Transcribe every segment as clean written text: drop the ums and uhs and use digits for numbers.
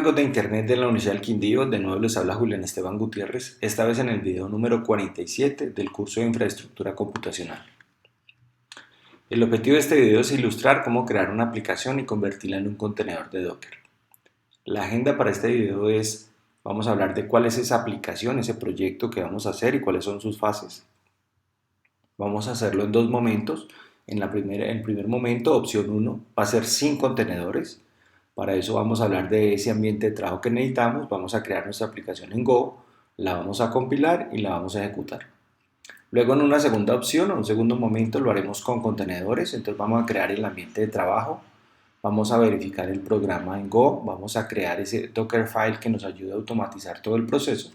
Amigos de Internet de la Universidad del Quindío, de nuevo les habla Julián Esteban Gutiérrez, esta vez en el video número 47 del curso de Infraestructura Computacional. El objetivo de este video es ilustrar cómo crear una aplicación y convertirla en un contenedor de Docker. La agenda para este video es, vamos a hablar de cuál es esa aplicación, ese proyecto que vamos a hacer y cuáles son sus fases. Vamos a hacerlo en dos momentos. En el primer momento, opción 1, va a ser sin contenedores. Para eso vamos a hablar de ese ambiente de trabajo que necesitamos, vamos a crear nuestra aplicación en Go, la vamos a compilar y la vamos a ejecutar. Luego en una segunda opción, o un segundo momento, lo haremos con contenedores, entonces vamos a crear el ambiente de trabajo, vamos a verificar el programa en Go, vamos a crear ese Dockerfile que nos ayude a automatizar todo el proceso,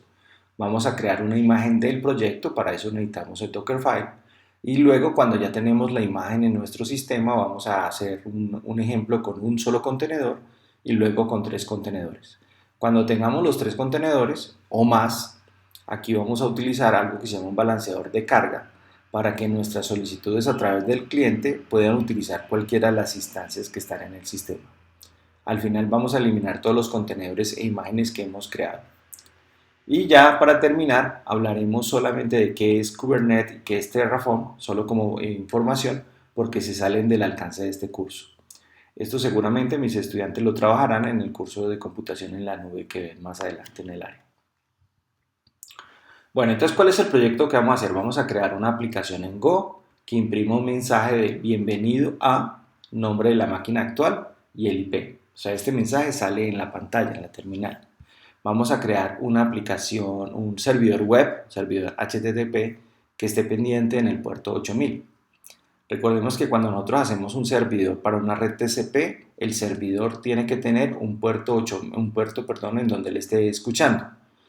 vamos a crear una imagen del proyecto, para eso necesitamos el Dockerfile, y luego cuando ya tenemos la imagen en nuestro sistema vamos a hacer un ejemplo con un solo contenedor y luego con 3 contenedores. Cuando tengamos los 3 contenedores o más, aquí vamos a utilizar algo que se llama un balanceador de carga para que nuestras solicitudes a través del cliente puedan utilizar cualquiera de las instancias que están en el sistema. Al final vamos a eliminar todos los contenedores e imágenes que hemos creado. Y ya para terminar, hablaremos solamente de qué es Kubernetes y qué es Terraform, solo como información, porque se salen del alcance de este curso. Esto seguramente mis estudiantes lo trabajarán en el curso de computación en la nube que ven más adelante en el área. Bueno, entonces, ¿cuál es el proyecto que vamos a hacer? Vamos a crear una aplicación en Go que imprima un mensaje de bienvenido a nombre de la máquina actual y el IP. O sea, este mensaje sale en la pantalla, en la terminal. Vamos a crear una aplicación, un servidor web, servidor HTTP, que esté pendiente en el puerto 8000. Recordemos que cuando nosotros hacemos un servidor para una red TCP, el servidor tiene que tener un puerto, en donde le esté escuchando.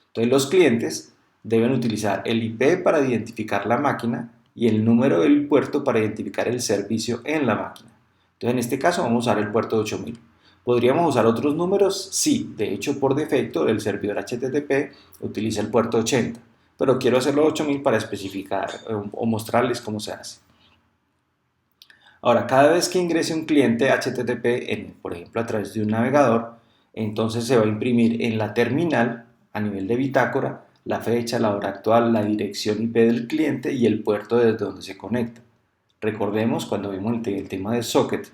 Entonces los clientes deben utilizar el IP para identificar la máquina y el número del puerto para identificar el servicio en la máquina. Entonces en este caso vamos a usar el puerto 8000. ¿Podríamos usar otros números? Sí, de hecho por defecto el servidor HTTP utiliza el puerto 80, pero quiero hacerlo 8000 para especificar o mostrarles cómo se hace. Ahora, cada vez que ingrese un cliente HTTP, por ejemplo a través de un navegador, entonces se va a imprimir en la terminal, a nivel de bitácora, la fecha, la hora actual, la dirección IP del cliente y el puerto desde donde se conecta. Recordemos cuando vimos el tema de socket,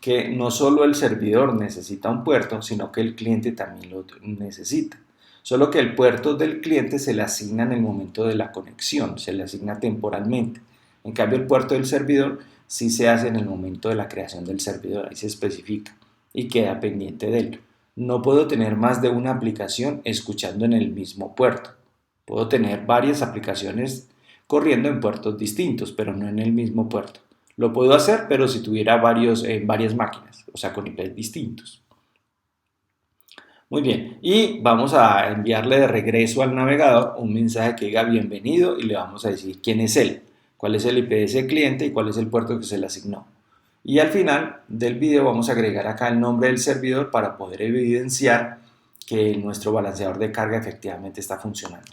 que no solo el servidor necesita un puerto, sino que el cliente también lo necesita. Solo que el puerto del cliente se le asigna en el momento de la conexión, se le asigna temporalmente. En cambio, el puerto del servidor sí se hace en el momento de la creación del servidor, ahí se especifica y queda pendiente de él. No puedo tener más de una aplicación escuchando en el mismo puerto. Puedo tener varias aplicaciones corriendo en puertos distintos, pero no en el mismo puerto. Lo puedo hacer, pero si tuviera varias máquinas, o sea, con IPs distintos. Muy bien, y vamos a enviarle de regreso al navegador un mensaje que diga bienvenido y le vamos a decir quién es él, cuál es el IP de ese cliente y cuál es el puerto que se le asignó. Y al final del video vamos a agregar acá el nombre del servidor para poder evidenciar que nuestro balanceador de carga efectivamente está funcionando.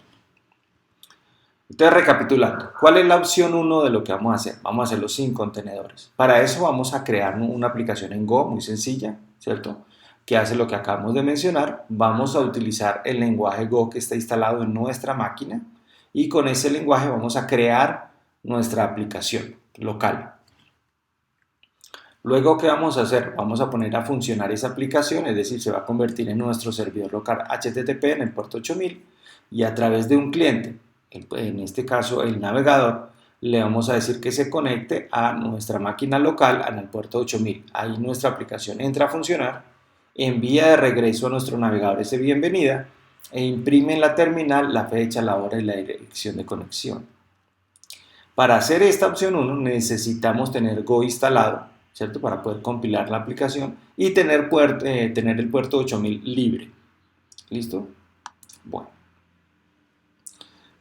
Entonces, recapitulando, ¿cuál es la opción 1 de lo que vamos a hacer? Vamos a hacerlo sin contenedores. Para eso vamos a crear una aplicación en Go muy sencilla, ¿cierto? Que hace lo que acabamos de mencionar. Vamos a utilizar el lenguaje Go que está instalado en nuestra máquina y con ese lenguaje vamos a crear nuestra aplicación local. Luego, ¿qué vamos a hacer? Vamos a poner a funcionar esa aplicación, es decir, se va a convertir en nuestro servidor local HTTP en el puerto 8000 y a través de un cliente, en este caso el navegador, le vamos a decir que se conecte a nuestra máquina local en el puerto 8000. Ahí nuestra aplicación entra a funcionar, envía de regreso a nuestro navegador ese bienvenida e imprime en la terminal la fecha, la hora y la dirección de conexión. Para hacer esta opción 1 necesitamos tener Go instalado, ¿cierto? Para poder compilar la aplicación y tener el puerto 8000 libre. ¿Listo? Bueno.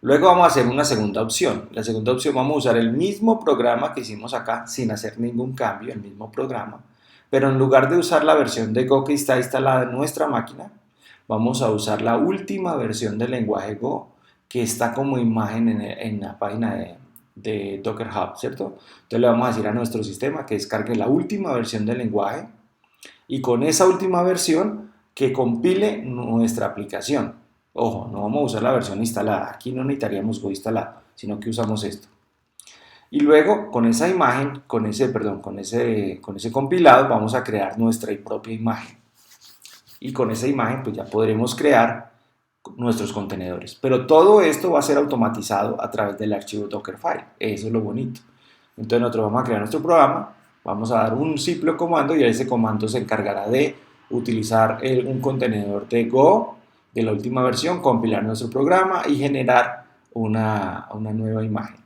Luego vamos a hacer una segunda opción. La segunda opción vamos a usar el mismo programa que hicimos acá sin hacer ningún cambio, el mismo programa. Pero en lugar de usar la versión de Go que está instalada en nuestra máquina, vamos a usar la última versión del lenguaje Go que está como imagen en la página de Docker Hub, ¿cierto? Entonces le vamos a decir a nuestro sistema que descargue la última versión del lenguaje y con esa última versión que compile nuestra aplicación. Ojo, no vamos a usar la versión instalada, aquí no necesitaríamos Go instalado, sino que usamos esto. Y luego con esa imagen, con ese compilado vamos a crear nuestra propia imagen. Y con esa imagen pues ya podremos crear nuestros contenedores. Pero todo esto va a ser automatizado a través del archivo Dockerfile. Eso es lo bonito. Entonces nosotros vamos a crear nuestro programa, vamos a dar un simple comando y ese comando se encargará de utilizar un contenedor de Go de la última versión, compilar nuestro programa y generar una nueva imagen.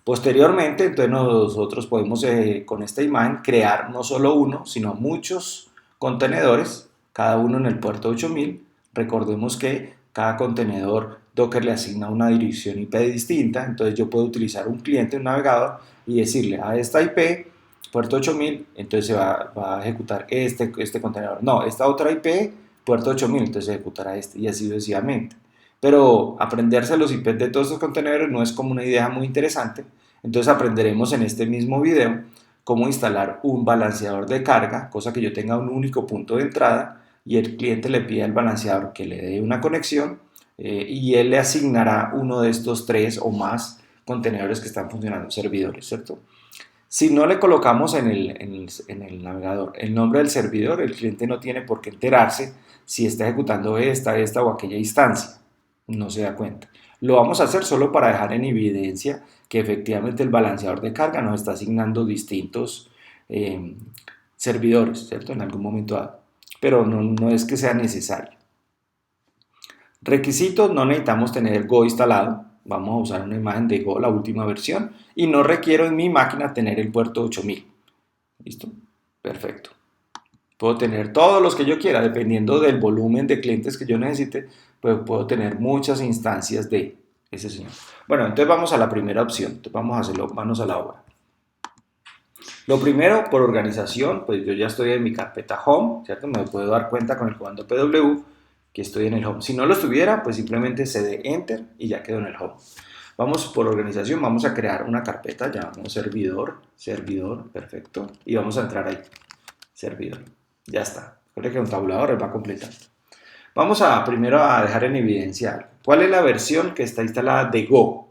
Posteriormente, entonces nosotros podemos con esta imagen crear no solo uno, sino muchos contenedores, cada uno en el puerto 8000. Recordemos que cada contenedor Docker le asigna una dirección IP distinta, entonces yo puedo utilizar un cliente, un navegador, y decirle a esta IP, puerto 8000, entonces se va a ejecutar este contenedor. No, esta otra IP, puerto 8000, entonces se ejecutará este, y así sucesivamente. Pero aprenderse los IPs de todos estos contenedores no es como una idea muy interesante, entonces aprenderemos en este mismo video cómo instalar un balanceador de carga, cosa que yo tenga un único punto de entrada y el cliente le pide al balanceador que le dé una conexión y él le asignará uno de estos 3 o más contenedores que están funcionando, servidores, ¿cierto? Si no le colocamos en el navegador el nombre del servidor, el cliente no tiene por qué enterarse si está ejecutando esta o aquella instancia, no se da cuenta. Lo vamos a hacer solo para dejar en evidencia que efectivamente el balanceador de carga nos está asignando distintos servidores, ¿cierto? En algún momento dado, pero no es que sea necesario. Requisitos: no necesitamos tener Go instalado, vamos a usar una imagen de Go, la última versión, y no requiero en mi máquina tener el puerto 8000. ¿Listo? Perfecto. Puedo tener todos los que yo quiera, dependiendo del volumen de clientes que yo necesite, pues puedo tener muchas instancias de ese señor. Bueno, entonces vamos a la primera opción, entonces vamos a hacerlo manos a la obra. Lo primero, por organización, pues yo ya estoy en mi carpeta Home, ¿cierto? Me puedo dar cuenta con el comando pw que estoy en el Home. Si no lo estuviera, pues simplemente cd Enter y ya quedo en el Home. Vamos por organización, vamos a crear una carpeta, llamamos servidor, perfecto, y vamos a entrar ahí, servidor, ya está. Recuerde que un tabulador va completando. Vamos primero a dejar en evidencia cuál es la versión que está instalada de Go.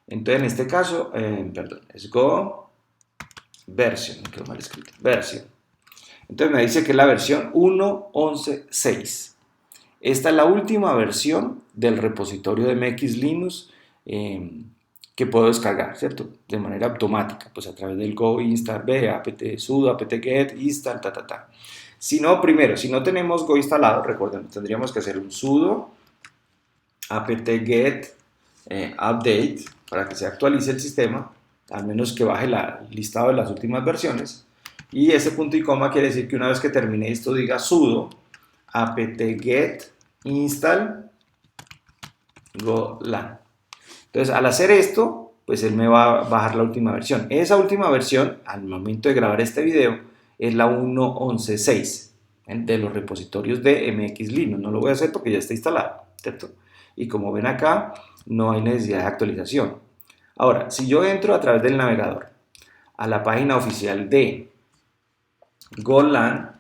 Entonces en este caso, es Go version, me quedó mal escrito, version. Entonces me dice que es la versión 1.11.6. Esta es la última versión del repositorio de MX Linux que puedo descargar, ¿cierto? De manera automática, pues a través del go install b, apt sudo, apt get, install, Si no, primero, si no tenemos Go instalado, recuerden, tendríamos que hacer un sudo apt get update para que se actualice el sistema, al menos que baje el listado de las últimas versiones. Y ese punto y coma quiere decir que una vez que termine esto diga sudo apt get install golang. Entonces al hacer esto, pues él me va a bajar la última versión. Esa última versión, al momento de grabar este video, es la 1.11.6 de los repositorios de MX Linux. No lo voy a hacer porque ya está instalado, ¿cierto? Y como ven acá, no hay necesidad de actualización. Ahora, si yo entro a través del navegador a la página oficial de Golang,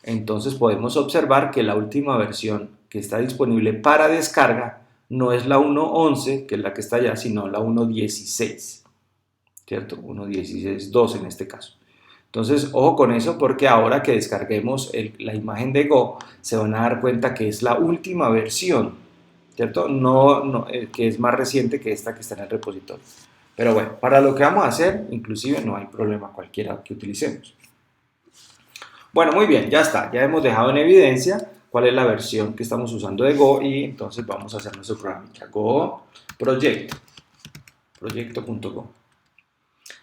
entonces podemos observar que la última versión que está disponible para descarga no es la 1.11, que es la que está allá, sino la 1.16, ¿cierto? 1.16.2 en este caso. Entonces, ojo con eso, porque ahora que descarguemos la imagen de Go, se van a dar cuenta que es la última versión, ¿cierto? Que es más reciente que esta que está en el repositorio. Pero bueno, para lo que vamos a hacer, inclusive no hay problema cualquiera que utilicemos. Bueno, muy bien, ya está, ya hemos dejado en evidencia cuál es la versión que estamos usando de Go y entonces vamos a hacer nuestro programa. Go proyecto.go.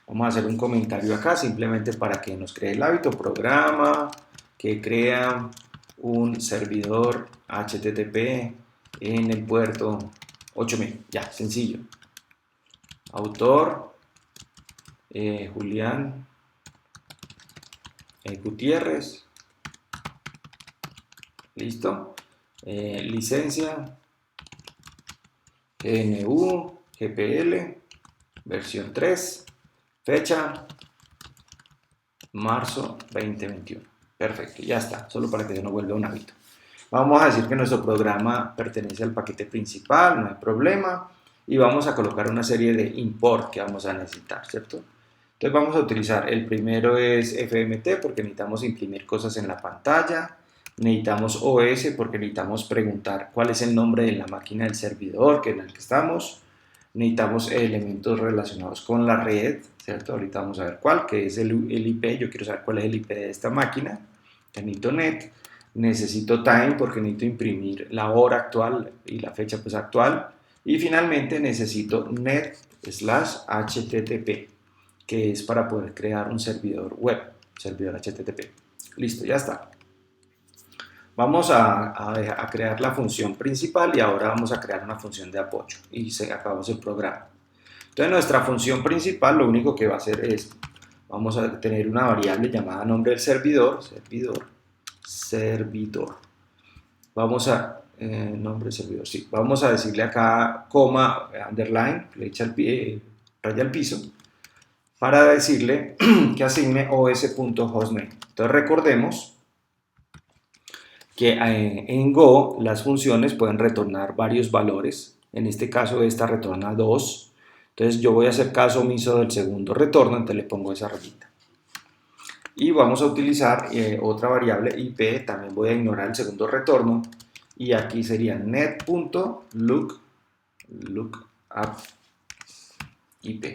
Vamos a hacer un comentario acá simplemente para que nos cree el hábito. Programa que crea un servidor HTTP en el puerto 8000. Ya, sencillo. Autor Julián Gutiérrez. Listo. Licencia GNU GPL versión 3, fecha marzo 2021. Perfecto, ya está, solo para que se nos vuelva un hábito. Vamos a decir que nuestro programa pertenece al paquete principal, no hay problema, y vamos a colocar una serie de import que vamos a necesitar, ¿cierto? Entonces vamos a utilizar, el primero es FMT porque necesitamos imprimir cosas en la pantalla, necesitamos OS porque necesitamos preguntar cuál es el nombre de la máquina del servidor en el que estamos, necesitamos elementos relacionados con la red, ¿cierto? Ahorita vamos a ver cuál, que es el IP, yo quiero saber cuál es el IP de esta máquina, necesito net, necesito time porque necesito imprimir la hora actual y la fecha pues actual, y finalmente necesito net slash http, que es para poder crear un servidor web, servidor HTTP. Listo, ya está. Vamos a crear la función principal y ahora vamos a crear una función de apoyo y acabamos el programa. Entonces nuestra función principal lo único que va a hacer es, vamos a tener una variable llamada nombre del servidor, servidor. Vamos a, nombre del servidor, sí. Vamos a decirle acá, coma, underline, flecha al pie, raya al piso, para decirle que asigne os.hostname. Entonces recordemos que en Go las funciones pueden retornar varios valores, en este caso esta retorna 2, entonces yo voy a hacer caso omiso del segundo retorno, entonces le pongo esa rayita. Y vamos a utilizar otra variable IP, también voy a ignorar el segundo retorno, y aquí sería net.lookup IP.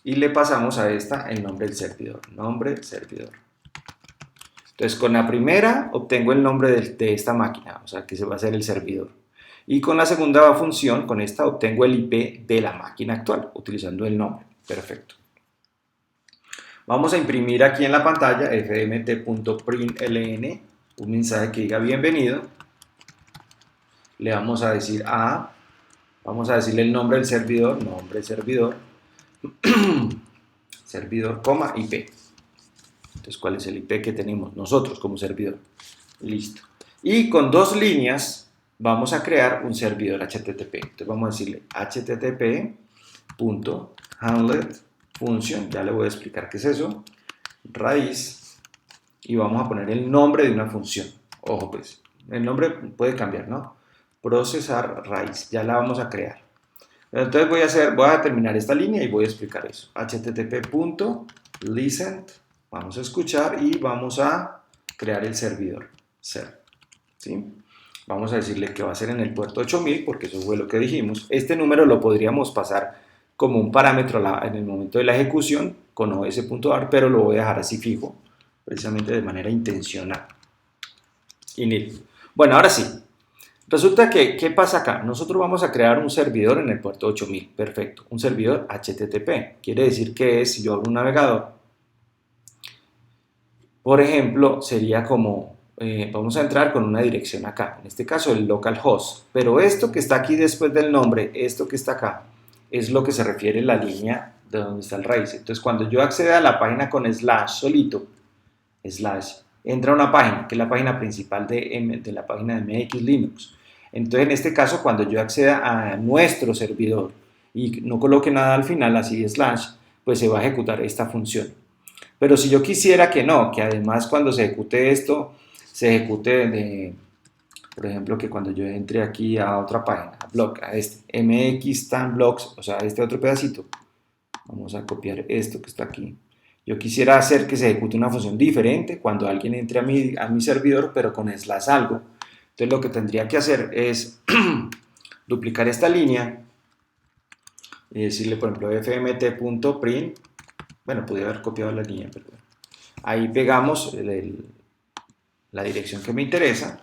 Y le pasamos a esta el nombre del servidor, nombre servidor. Entonces con la primera obtengo el nombre de esta máquina, o sea que se va a ser el servidor. Y con la segunda función, con esta obtengo el IP de la máquina actual, utilizando el nombre. Perfecto. Vamos a imprimir aquí en la pantalla fmt.println, un mensaje que diga bienvenido. Le vamos a decir vamos a decirle el nombre del servidor, servidor, coma, IP. Entonces, ¿cuál es el IP que tenemos nosotros como servidor? Listo. Y con dos líneas vamos a crear un servidor HTTP. Entonces, vamos a decirle http.handledFunction, ya le voy a explicar qué es eso, raíz, y vamos a poner el nombre de una función. Ojo, pues, el nombre puede cambiar, ¿no? Procesar raíz, ya la vamos a crear. Entonces, voy a terminar esta línea y voy a explicar eso. http.listen. Vamos a escuchar y vamos a crear el servidor, ¿sí? Vamos a decirle que va a ser en el puerto 8000 porque eso fue lo que dijimos. Este número lo podríamos pasar como un parámetro en el momento de la ejecución con os.ar, pero lo voy a dejar así fijo, precisamente de manera intencional. Bueno, ahora sí. Resulta que, ¿qué pasa acá? Nosotros vamos a crear un servidor en el puerto 8000, perfecto, un servidor HTTP. Quiere decir que si yo abro un navegador, por ejemplo, sería como, vamos a entrar con una dirección acá, en este caso el localhost, pero esto que está aquí después del nombre, esto que está acá, es lo que se refiere a la línea de donde está el raíz. Entonces, cuando yo acceda a la página con slash solito, entra a una página, que es la página principal de la página de MX Linux. Entonces, en este caso, cuando yo acceda a nuestro servidor y no coloque nada al final, así slash, pues se va a ejecutar esta función. Pero si yo quisiera que no, que además cuando se ejecute esto, se ejecute por ejemplo, que cuando yo entre aquí a otra página, a este MX Time Blocks, o sea, este otro pedacito, vamos a copiar esto que está aquí. Yo quisiera hacer que se ejecute una función diferente cuando alguien entre a mi servidor, pero con slash algo. Entonces lo que tendría que hacer es duplicar esta línea y decirle, por ejemplo, fmt.print. Bueno, podría haber copiado la línea, pero ahí pegamos la dirección que me interesa,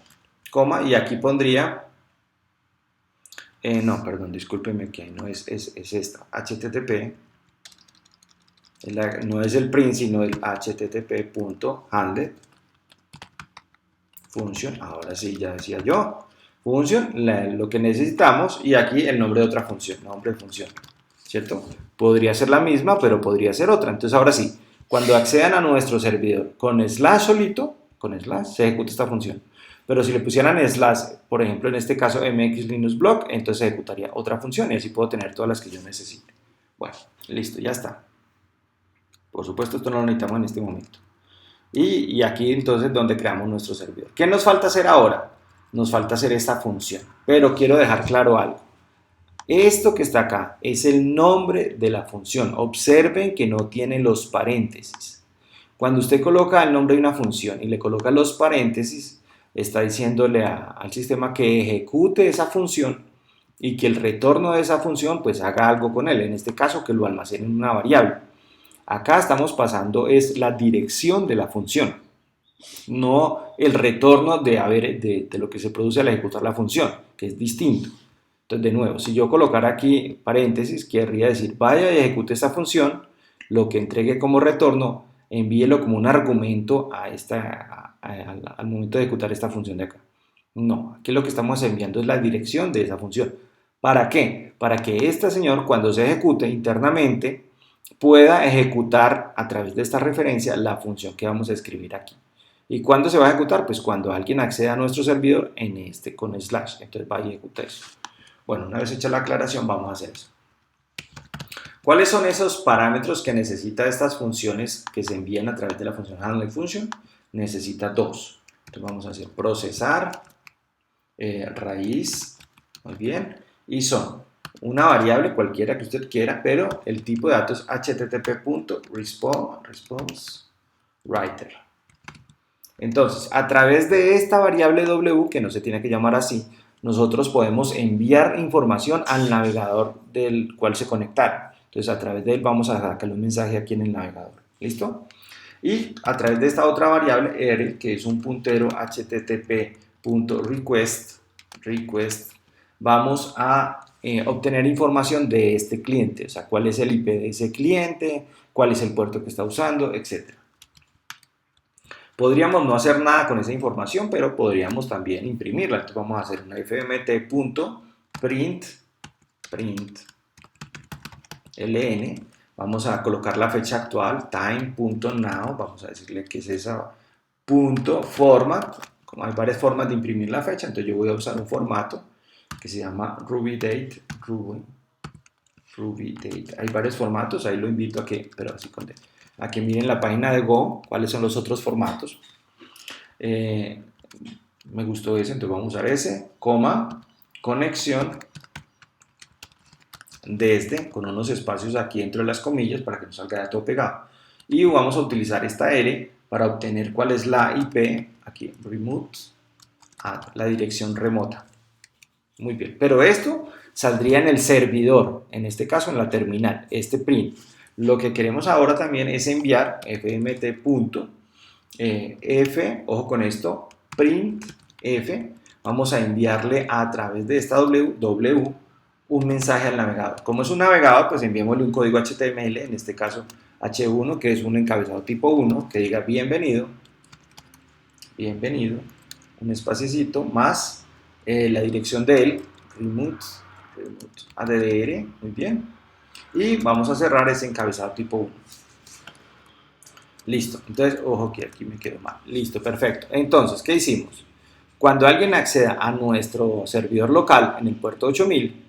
coma, y aquí pondría, no, perdón, discúlpenme que ahí no es esta, http, no es el print, sino el http.handle function, ahora sí, ya decía yo, function, lo que necesitamos, y aquí el nombre de otra función, nombre de función, ¿cierto? Podría ser la misma, pero podría ser otra. Entonces, ahora sí, cuando accedan a nuestro servidor con slash solito, con slash, se ejecuta esta función. Pero si le pusieran slash, por ejemplo, en este caso MX Linux Block, entonces se ejecutaría otra función y así puedo tener todas las que yo necesite. Bueno, listo, ya está. Por supuesto, esto no lo necesitamos en este momento. Y aquí entonces donde creamos nuestro servidor. ¿Qué nos falta hacer ahora? Nos falta hacer esta función, pero quiero dejar claro algo. Esto que está acá es el nombre de la función. Observen que no tiene los paréntesis. Cuando usted coloca el nombre de una función y le coloca los paréntesis, está diciéndole al sistema que ejecute esa función y que el retorno de esa función pues haga algo con él. En este caso que lo almacene en una variable. Acá estamos pasando es la dirección de la función, no el retorno de lo que se produce al ejecutar la función, que es distinto. Entonces, de nuevo, si yo colocara aquí paréntesis, querría decir, vaya y ejecute esta función, lo que entregue como retorno, envíelo como un argumento al momento de ejecutar esta función de acá. No, aquí lo que estamos enviando es la dirección de esa función. ¿Para qué? Para que este señor, cuando se ejecute internamente, pueda ejecutar a través de esta referencia la función que vamos a escribir aquí. ¿Y cuándo se va a ejecutar? Pues cuando alguien acceda a nuestro servidor con slash. Entonces va y ejecuta eso. Bueno, una vez hecha la aclaración, vamos a hacer eso. ¿Cuáles son esos parámetros que necesita estas funciones que se envían a través de la función handle function? Necesita dos. Entonces vamos a hacer procesar, raíz, muy bien, y son una variable cualquiera que usted quiera, pero el tipo de datos http.response_writer. Entonces, a través de esta variable w, que no se tiene que llamar así, nosotros podemos enviar información al navegador del cual se conectaron. Entonces, a través de él vamos a sacarle un mensaje aquí en el navegador. ¿Listo? Y a través de esta otra variable r, que es un puntero http.request, vamos a obtener información de este cliente, o sea, cuál es el IP de ese cliente, cuál es el puerto que está usando, etc. Podríamos no hacer nada con esa información, pero podríamos también imprimirla. Entonces vamos a hacer una fmt.print ln, vamos a colocar la fecha actual, time.now, vamos a decirle que es esa .format, como hay varias formas de imprimir la fecha, entonces yo voy a usar un formato que se llama Ruby Date. Hay varios formatos, ahí lo invito a que, pero así a que miren la página de Go, cuáles son los otros formatos. Me gustó ese, entonces vamos a usar ese, coma, conexión, desde, con unos espacios aquí dentro de las comillas para que no salga todo pegado. Y vamos a utilizar esta R para obtener cuál es la IP, aquí, remote, la dirección remota. Muy bien, pero esto saldría en el servidor, en este caso en la terminal, este print. Lo que queremos ahora también es enviar fmt.f, ojo con esto, print f, vamos a enviarle a través de esta w un mensaje al navegador. Como es un navegador, pues enviémosle un código HTML, en este caso H1, que es un encabezado tipo 1, que diga bienvenido, un espacecito, más la dirección de él, remote addr, muy bien, y vamos a cerrar ese encabezado tipo 1. Listo, entonces, ojo que aquí me quedó mal. Listo, perfecto. Entonces, ¿qué hicimos? Cuando alguien acceda a nuestro servidor local en el puerto 8000,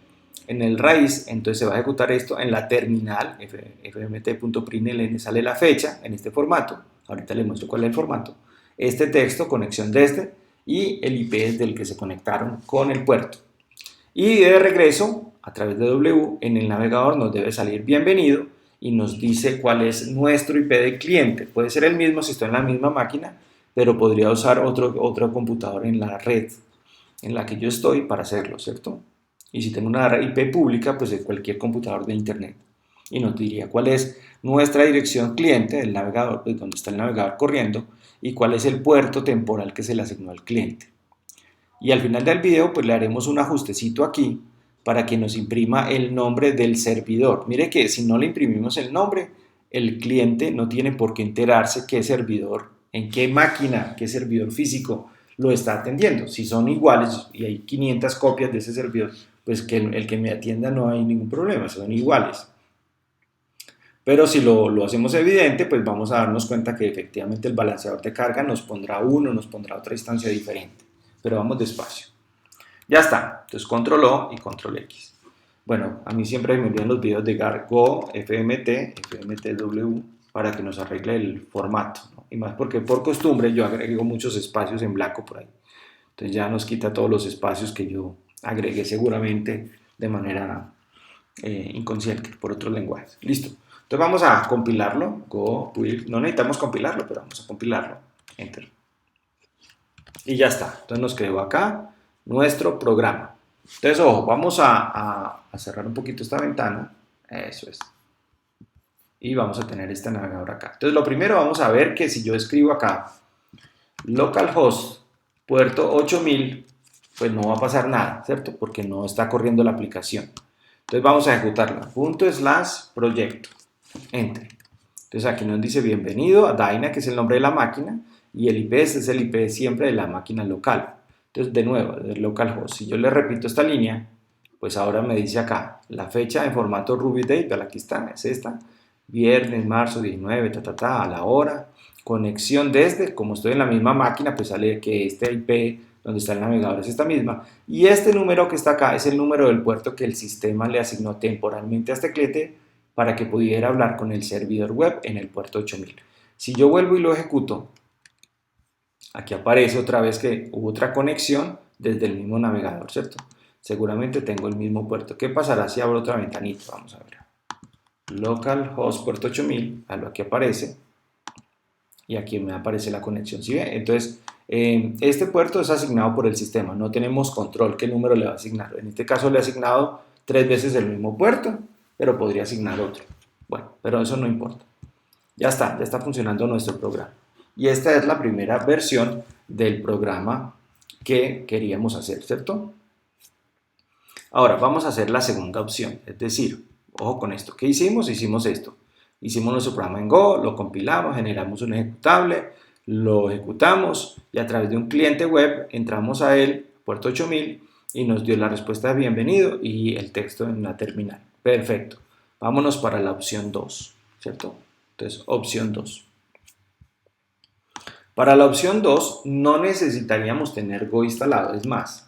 en el raíz, entonces se va a ejecutar esto en la terminal, fmt.println, sale la fecha en este formato, ahorita les muestro cuál es el formato, este texto, conexión de este, y el IP del que se conectaron con el puerto. Y de regreso, a través de W, en el navegador nos debe salir bienvenido y nos dice cuál es nuestro IP de cliente. Puede ser el mismo si estoy en la misma máquina, pero podría usar otro computador en la red en la que yo estoy para hacerlo, ¿cierto? Y si tengo una IP pública, pues de cualquier computador de internet. Y nos diría cuál es nuestra dirección cliente del navegador, pues donde está el navegador corriendo, y cuál es el puerto temporal que se le asignó al cliente. Y al final del video, pues le haremos un ajustecito aquí para que nos imprima el nombre del servidor. Mire que si no le imprimimos el nombre, el cliente no tiene por qué enterarse qué servidor, en qué máquina, qué servidor físico lo está atendiendo. Si son iguales y hay 500 copias de ese servidor, pues que el que me atienda no hay ningún problema, son iguales. Pero si lo hacemos evidente, pues vamos a darnos cuenta que efectivamente el balanceador de carga nos pondrá uno, nos pondrá otra instancia diferente. Pero vamos despacio. Ya está, entonces control O y control X. Bueno, a mí siempre me envían los videos de Go, FMT, FMTW, para que nos arregle el formato, ¿no? Y más porque por costumbre yo agrego muchos espacios en blanco por ahí. Entonces ya nos quita todos los espacios que yo agregué seguramente de manera inconsciente por otros lenguajes. Listo. Entonces vamos a compilarlo. Go, will. No necesitamos compilarlo, pero vamos a compilarlo. Enter. Y ya está. Entonces nos quedó acá nuestro programa. Entonces, ojo, vamos a cerrar un poquito esta ventana. Eso es. Y vamos a tener este navegador acá. Entonces, lo primero vamos a ver que si yo escribo acá localhost puerto 8000, pues no va a pasar nada, ¿cierto? Porque no está corriendo la aplicación. Entonces vamos a ejecutarla. /proyecto. Enter. Entonces aquí nos dice bienvenido a Dyna, que es el nombre de la máquina, y el IP es el IP siempre de la máquina local. Entonces de nuevo, del localhost. Si yo le repito esta línea, pues ahora me dice acá la fecha en formato Ruby Date, aquí está, es esta, viernes, marzo 19, a la hora, conexión desde, como estoy en la misma máquina, pues sale que este IP donde está el navegador es esta misma, y este número que está acá es el número del puerto que el sistema le asignó temporalmente a este cliente para que pudiera hablar con el servidor web en el puerto 8000. Si yo vuelvo y lo ejecuto, aquí aparece otra vez que hubo otra conexión desde el mismo navegador, ¿cierto? Seguramente tengo el mismo puerto. ¿Qué pasará si abro otra ventanita? Vamos a ver. Localhost puerto 8000, aquí aparece, y aquí me aparece la conexión, ¿sí ve? Entonces, este puerto es asignado por el sistema, no tenemos control qué número le va a asignar. En este caso le he asignado 3 veces el mismo puerto, pero podría asignar otro. Bueno, pero eso no importa. Ya está funcionando nuestro programa. Y esta es la primera versión del programa que queríamos hacer, ¿cierto? Ahora, vamos a hacer la segunda opción, es decir, ojo con esto, ¿qué hicimos? Hicimos esto. Hicimos nuestro programa en Go, lo compilamos, generamos un ejecutable, lo ejecutamos y a través de un cliente web entramos a él, puerto 8000, y nos dio la respuesta de bienvenido y el texto en la terminal. Perfecto. Vámonos para la opción 2, ¿cierto? Entonces, opción 2. Para la opción 2 no necesitaríamos tener Go instalado, es más,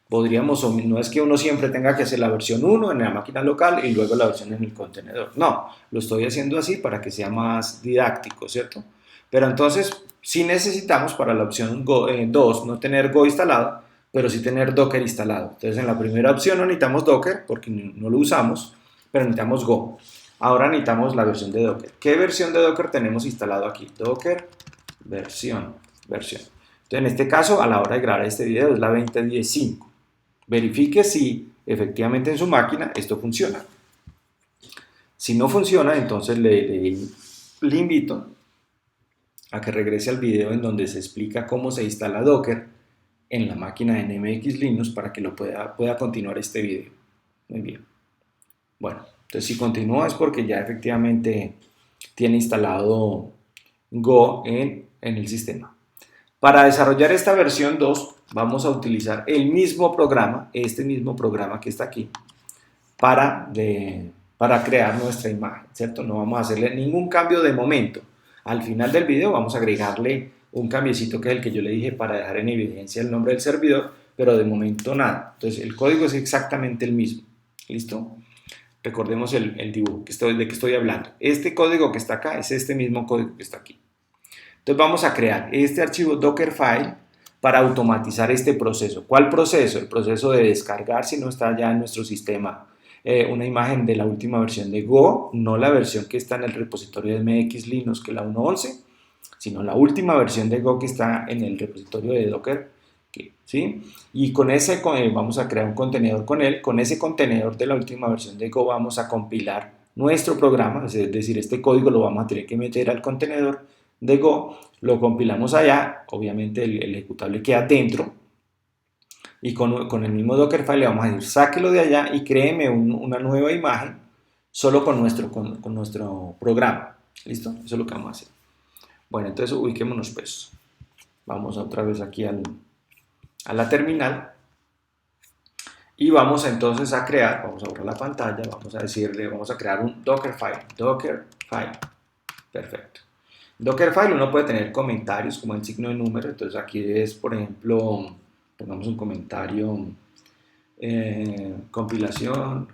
podríamos, no es que uno siempre tenga que hacer la versión 1 en la máquina local y luego la versión en el contenedor. No, lo estoy haciendo así para que sea más didáctico, ¿cierto? Pero entonces, sí necesitamos para la opción 2 no tener Go instalado, pero sí tener Docker instalado. Entonces, en la primera opción no necesitamos Docker porque no lo usamos, pero necesitamos Go. Ahora necesitamos la versión de Docker. ¿Qué versión de Docker tenemos instalado aquí? Docker versión. Entonces, en este caso, a la hora de grabar este video es la 20.15. Verifique si efectivamente en su máquina esto funciona. Si no funciona, entonces le invito a que regrese al video en donde se explica cómo se instala Docker en la máquina de NMX Linux para que lo pueda continuar este video. Muy bien. Bueno, entonces si continúa es porque ya efectivamente tiene instalado Go en el sistema. Para desarrollar esta versión 2 vamos a utilizar el mismo programa, este mismo programa que está aquí, para crear nuestra imagen, ¿cierto? No vamos a hacerle ningún cambio de momento. Al final del video vamos a agregarle un cambiecito que es el que yo le dije para dejar en evidencia el nombre del servidor, pero de momento nada. Entonces el código es exactamente el mismo. ¿Listo? Recordemos el dibujo de que estoy hablando. Este código que está acá es este mismo código que está aquí. Entonces vamos a crear este archivo Dockerfile para automatizar este proceso. ¿Cuál proceso? El proceso de descargar, si no está ya en nuestro sistema, una imagen de la última versión de Go, no la versión que está en el repositorio de MX Linux, que es la 1.11, sino la última versión de Go que está en el repositorio de Docker, ¿sí? Y con ese vamos a crear un contenedor con él. Con ese contenedor de la última versión de Go vamos a compilar nuestro programa, es decir, este código lo vamos a tener que meter al contenedor de Go, lo compilamos allá, obviamente el ejecutable queda dentro, y con el mismo Dockerfile le vamos a decir, sáquelo de allá y créeme una nueva imagen solo con nuestro programa. ¿Listo? Eso es lo que vamos a hacer. Bueno, entonces ubiquémonos pues. Vamos otra vez aquí a la terminal y vamos entonces a crear, vamos a borrar la pantalla, vamos a decirle, vamos a crear un Dockerfile. Perfecto. Dockerfile uno puede tener comentarios como el signo de número, entonces aquí es, por ejemplo, pongamos un comentario, compilación,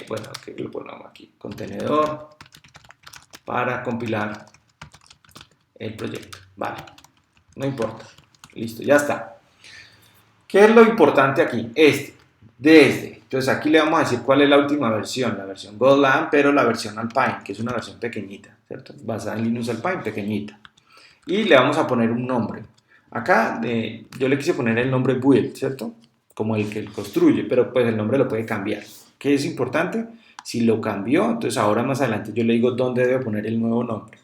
bueno, que lo ponemos aquí, contenedor, para compilar el proyecto. Vale, no importa. Listo, ya está. ¿Qué es lo importante aquí? Desde. Entonces aquí le vamos a decir cuál es la última versión, la versión Golang, pero la versión Alpine, que es una versión pequeñita, ¿cierto? Basada en Linux Alpine, pequeñita. Y le vamos a poner un nombre. Acá yo le quise poner el nombre build, ¿cierto? Como el que construye, pero pues el nombre lo puede cambiar. ¿Qué es importante? Si lo cambió, entonces ahora más adelante yo le digo dónde debe poner el nuevo nombre.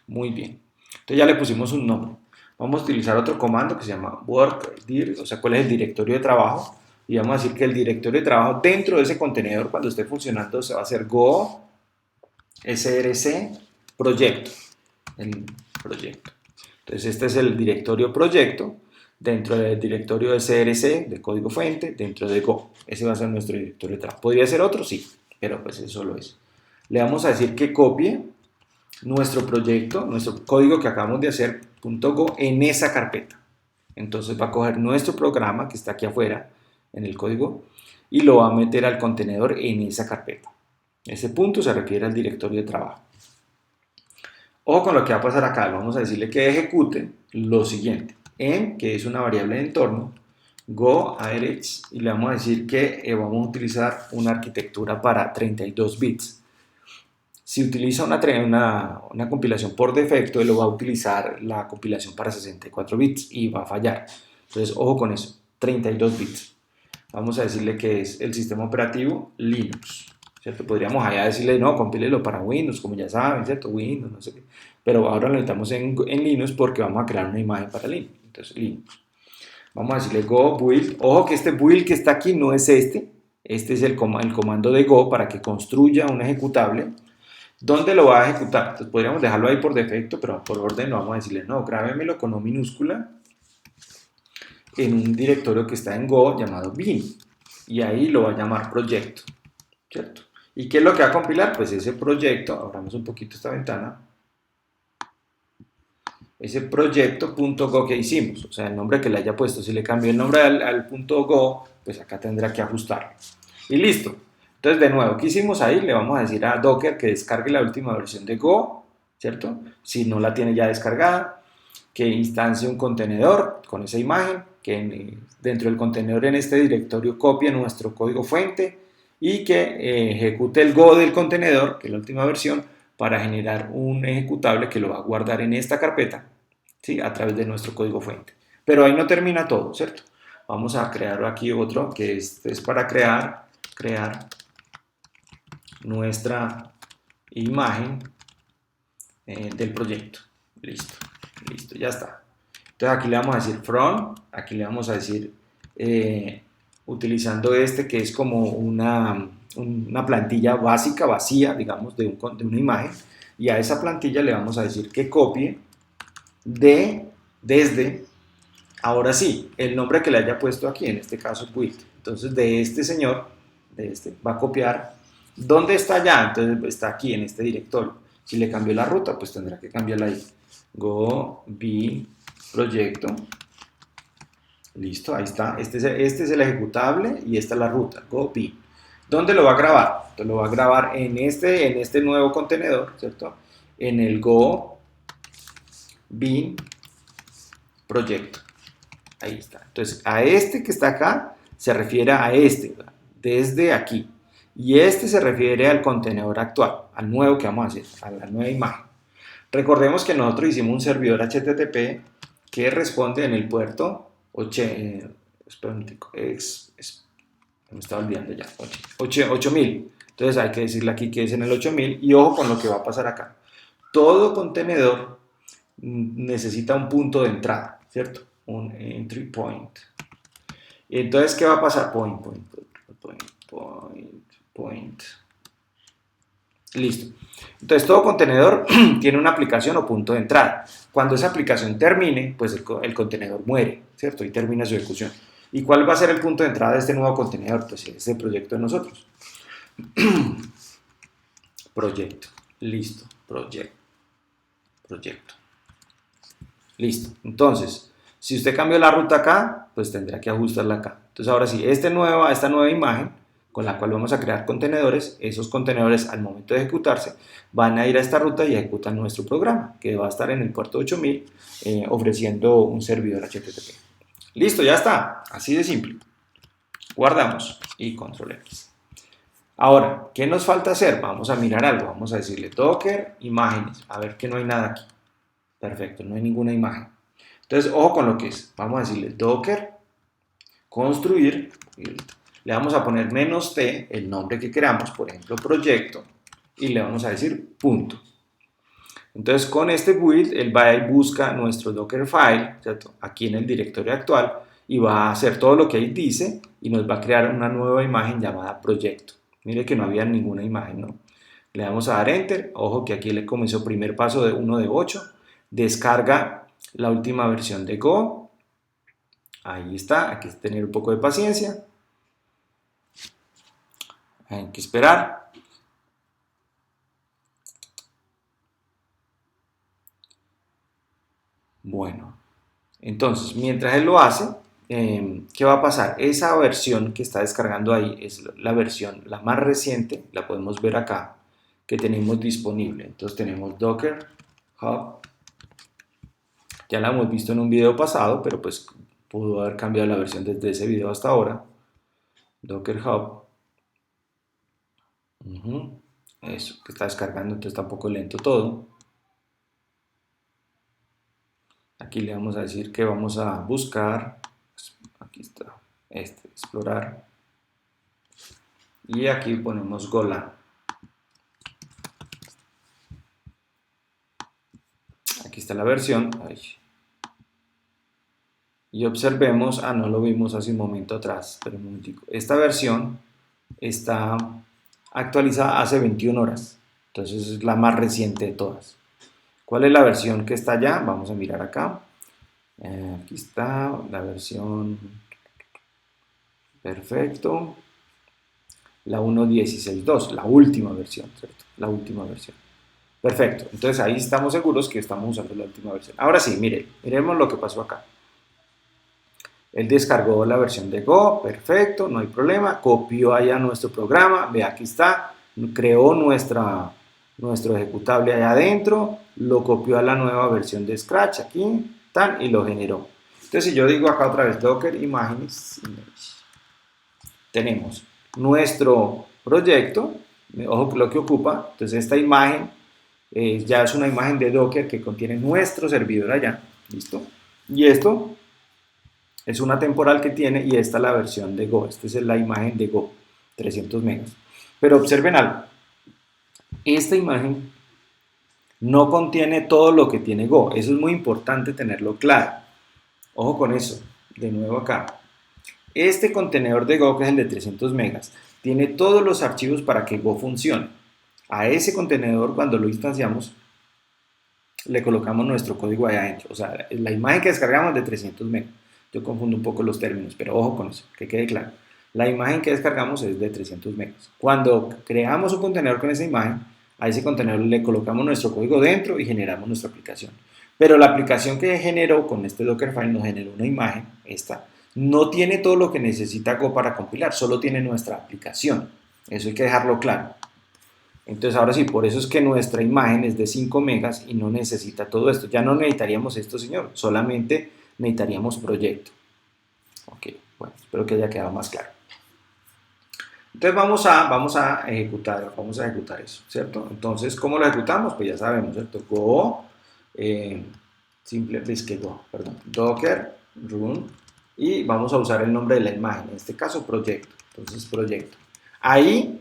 Muy bien. Entonces ya le pusimos un nombre. Vamos a utilizar otro comando que se llama workdir, o sea, cuál es el directorio de trabajo. Y vamos a decir que el directorio de trabajo dentro de ese contenedor, cuando esté funcionando, se va a hacer go src proyecto. El proyecto. Entonces este es el directorio proyecto. Dentro del directorio de src, de código fuente, dentro de go. Ese va a ser nuestro directorio de trabajo. ¿Podría ser otro? Sí, pero pues eso lo es. Le vamos a decir que copie nuestro proyecto, nuestro código que acabamos de hacer, .go, en esa carpeta. Entonces va a coger nuestro programa que está aquí afuera, en el código, y lo va a meter al contenedor en esa carpeta. Ese punto se refiere al directorio de trabajo. Ojo con lo que va a pasar acá, vamos a decirle que ejecute lo siguiente, en, que es una variable de entorno, go ahead, y le vamos a decir que vamos a utilizar una arquitectura para 32 bits. Si utiliza una compilación por defecto, él lo va a utilizar la compilación para 64 bits y va a fallar. Entonces, ojo con eso, 32 bits. Vamos a decirle que es el sistema operativo Linux, ¿cierto? Podríamos allá decirle, no, compílelo para Windows, como ya saben, ¿cierto? Windows, no sé qué. Pero ahora lo necesitamos en Linux porque vamos a crear una imagen para Linux. Entonces, Linux. Vamos a decirle go build. Ojo que este build que está aquí no es este. Este es el comando de go para que construya un ejecutable. ¿Dónde lo va a ejecutar? Entonces podríamos dejarlo ahí por defecto, pero por orden no vamos a decirle, no, grábemelo con O minúscula en un directorio que está en Go llamado bin. Y ahí lo va a llamar proyecto, ¿cierto? ¿Y qué es lo que va a compilar? Pues ese proyecto, abramos un poquito esta ventana, ese proyecto.go que hicimos, o sea, el nombre que le haya puesto. Si le cambió el nombre al .go, pues acá tendrá que ajustarlo. Y listo. Entonces, de nuevo, ¿qué hicimos ahí? Le vamos a decir a Docker que descargue la última versión de Go, ¿cierto? Si no la tiene ya descargada, que instancie un contenedor con esa imagen, que dentro del contenedor en este directorio copie nuestro código fuente y que ejecute el Go del contenedor, que es la última versión, para generar un ejecutable que lo va a guardar en esta carpeta, ¿sí? A través de nuestro código fuente. Pero ahí no termina todo, ¿cierto? Vamos a crear aquí otro que es para crear nuestra imagen del proyecto. Listo, ya está. Entonces aquí le vamos a decir from, aquí le vamos a decir utilizando este que es como una plantilla básica, vacía, digamos, de una imagen, y a esa plantilla le vamos a decir que copie desde, ahora sí, el nombre que le haya puesto aquí, en este caso build. Entonces de este señor, va a copiar. ¿Dónde está ya? Entonces está aquí en este directorio. Si le cambió la ruta, pues tendrá que cambiarla ahí. Go bin proyecto. Listo, ahí está. Este es el ejecutable y esta es la ruta. Go bin. ¿Dónde lo va a grabar? Entonces lo va a grabar en este nuevo contenedor, ¿cierto? En el go bin proyecto. Ahí está. Entonces a este que está acá se refiere a este, desde aquí. Y este se refiere al contenedor actual, al nuevo que vamos a hacer, a la nueva imagen. Recordemos que nosotros hicimos un servidor HTTP que responde en el puerto 8000. Me estaba olvidando ya. 8000. Entonces hay que decirle aquí que es en el 8000 y ojo con lo que va a pasar acá. Todo contenedor necesita un punto de entrada, ¿cierto? Un entry point. Y entonces, ¿qué va a pasar? Point. Listo. Entonces todo contenedor tiene una aplicación o punto de entrada. Cuando esa aplicación termine, pues el contenedor muere, ¿cierto? Y termina su ejecución. ¿Y cuál va a ser el punto de entrada de este nuevo contenedor? Pues es el proyecto de nosotros. Proyecto. Listo. Proyecto. Listo. Entonces, si usted cambió la ruta acá, pues tendrá que ajustarla acá. Entonces ahora sí, esta nueva imagen con la cual vamos a crear contenedores. Esos contenedores al momento de ejecutarse van a ir a esta ruta y ejecutan nuestro programa, que va a estar en el puerto 8000 ofreciendo un servidor HTTP. Listo, ya está, así de simple. Guardamos y control X. Ahora, ¿qué nos falta hacer? Vamos a mirar algo, vamos a decirle docker imágenes, a ver que no hay nada aquí. Perfecto, no hay ninguna imagen. Entonces, ojo con lo que es, vamos a decirle docker construir, le vamos a poner "-t", el nombre que queramos, por ejemplo proyecto, y le vamos a decir punto. Entonces con este build él va y busca nuestro Dockerfile, ¿cierto? Aquí en el directorio actual, y va a hacer todo lo que ahí dice y nos va a crear una nueva imagen llamada proyecto. Mire que no había ninguna imagen, ¿no? Le damos a dar enter, ojo que aquí le comenzó primer paso de 1 de 8, descarga la última versión de Go. Ahí está, hay que tener un poco de paciencia. Hay que esperar. Bueno, entonces, mientras él lo hace, ¿qué va a pasar? Esa versión que está descargando ahí es la versión, la más reciente, la podemos ver acá, que tenemos disponible. Entonces tenemos Docker Hub. Ya la hemos visto en un video pasado, pero pues pudo haber cambiado la versión desde ese video hasta ahora. Docker Hub. Eso, que está descargando, entonces está un poco lento todo. Aquí le vamos a decir que vamos a buscar, aquí está, explorar. Y aquí ponemos Golang. Aquí está la versión. Y observemos, no lo vimos hace un momento atrás, pero un momentico. Esta versión está actualizada hace 21 horas, entonces es la más reciente de todas. ¿Cuál es la versión que está allá? Vamos a mirar acá. Aquí está la versión, perfecto, la 1.16.2, la última versión, ¿cierto? La última versión. Perfecto, entonces ahí estamos seguros que estamos usando la última versión. Ahora sí, miremos lo que pasó acá. Él descargó la versión de Go, perfecto, no hay problema, copió allá nuestro programa, ve aquí está, creó nuestro ejecutable allá adentro, lo copió a la nueva versión de Scratch aquí, y lo generó. Entonces si yo digo acá otra vez Docker imágenes, tenemos nuestro proyecto, ojo lo que ocupa, entonces esta imagen ya es una imagen de Docker que contiene nuestro servidor allá, ¿listo? Y esto es una temporal que tiene y esta es la versión de Go. Esta es la imagen de Go, 300 megas. Pero observen algo. Esta imagen no contiene todo lo que tiene Go. Eso es muy importante tenerlo claro. Ojo con eso. De nuevo acá. Este contenedor de Go, que es el de 300 megas, tiene todos los archivos para que Go funcione. A ese contenedor, cuando lo instanciamos, le colocamos nuestro código allá adentro. O sea, la imagen que descargamos es de 300 megas. Yo confundo un poco los términos, pero ojo con eso, que quede claro. La imagen que descargamos es de 300 megas. Cuando creamos un contenedor con esa imagen, a ese contenedor le colocamos nuestro código dentro y generamos nuestra aplicación. Pero la aplicación que generó con este Dockerfile nos generó una imagen, esta, no tiene todo lo que necesita Go para compilar, solo tiene nuestra aplicación. Eso hay que dejarlo claro. Entonces ahora sí, por eso es que nuestra imagen es de 5 megas y no necesita todo esto. Ya no necesitaríamos esto, señor, solamente necesitaríamos proyecto. Ok, bueno, espero que haya quedado más claro. Entonces vamos a ejecutar eso, ¿cierto? Entonces, ¿cómo lo ejecutamos? Pues ya sabemos, ¿cierto? Go, Docker, run, y vamos a usar el nombre de la imagen, en este caso proyecto. Entonces, proyecto. Ahí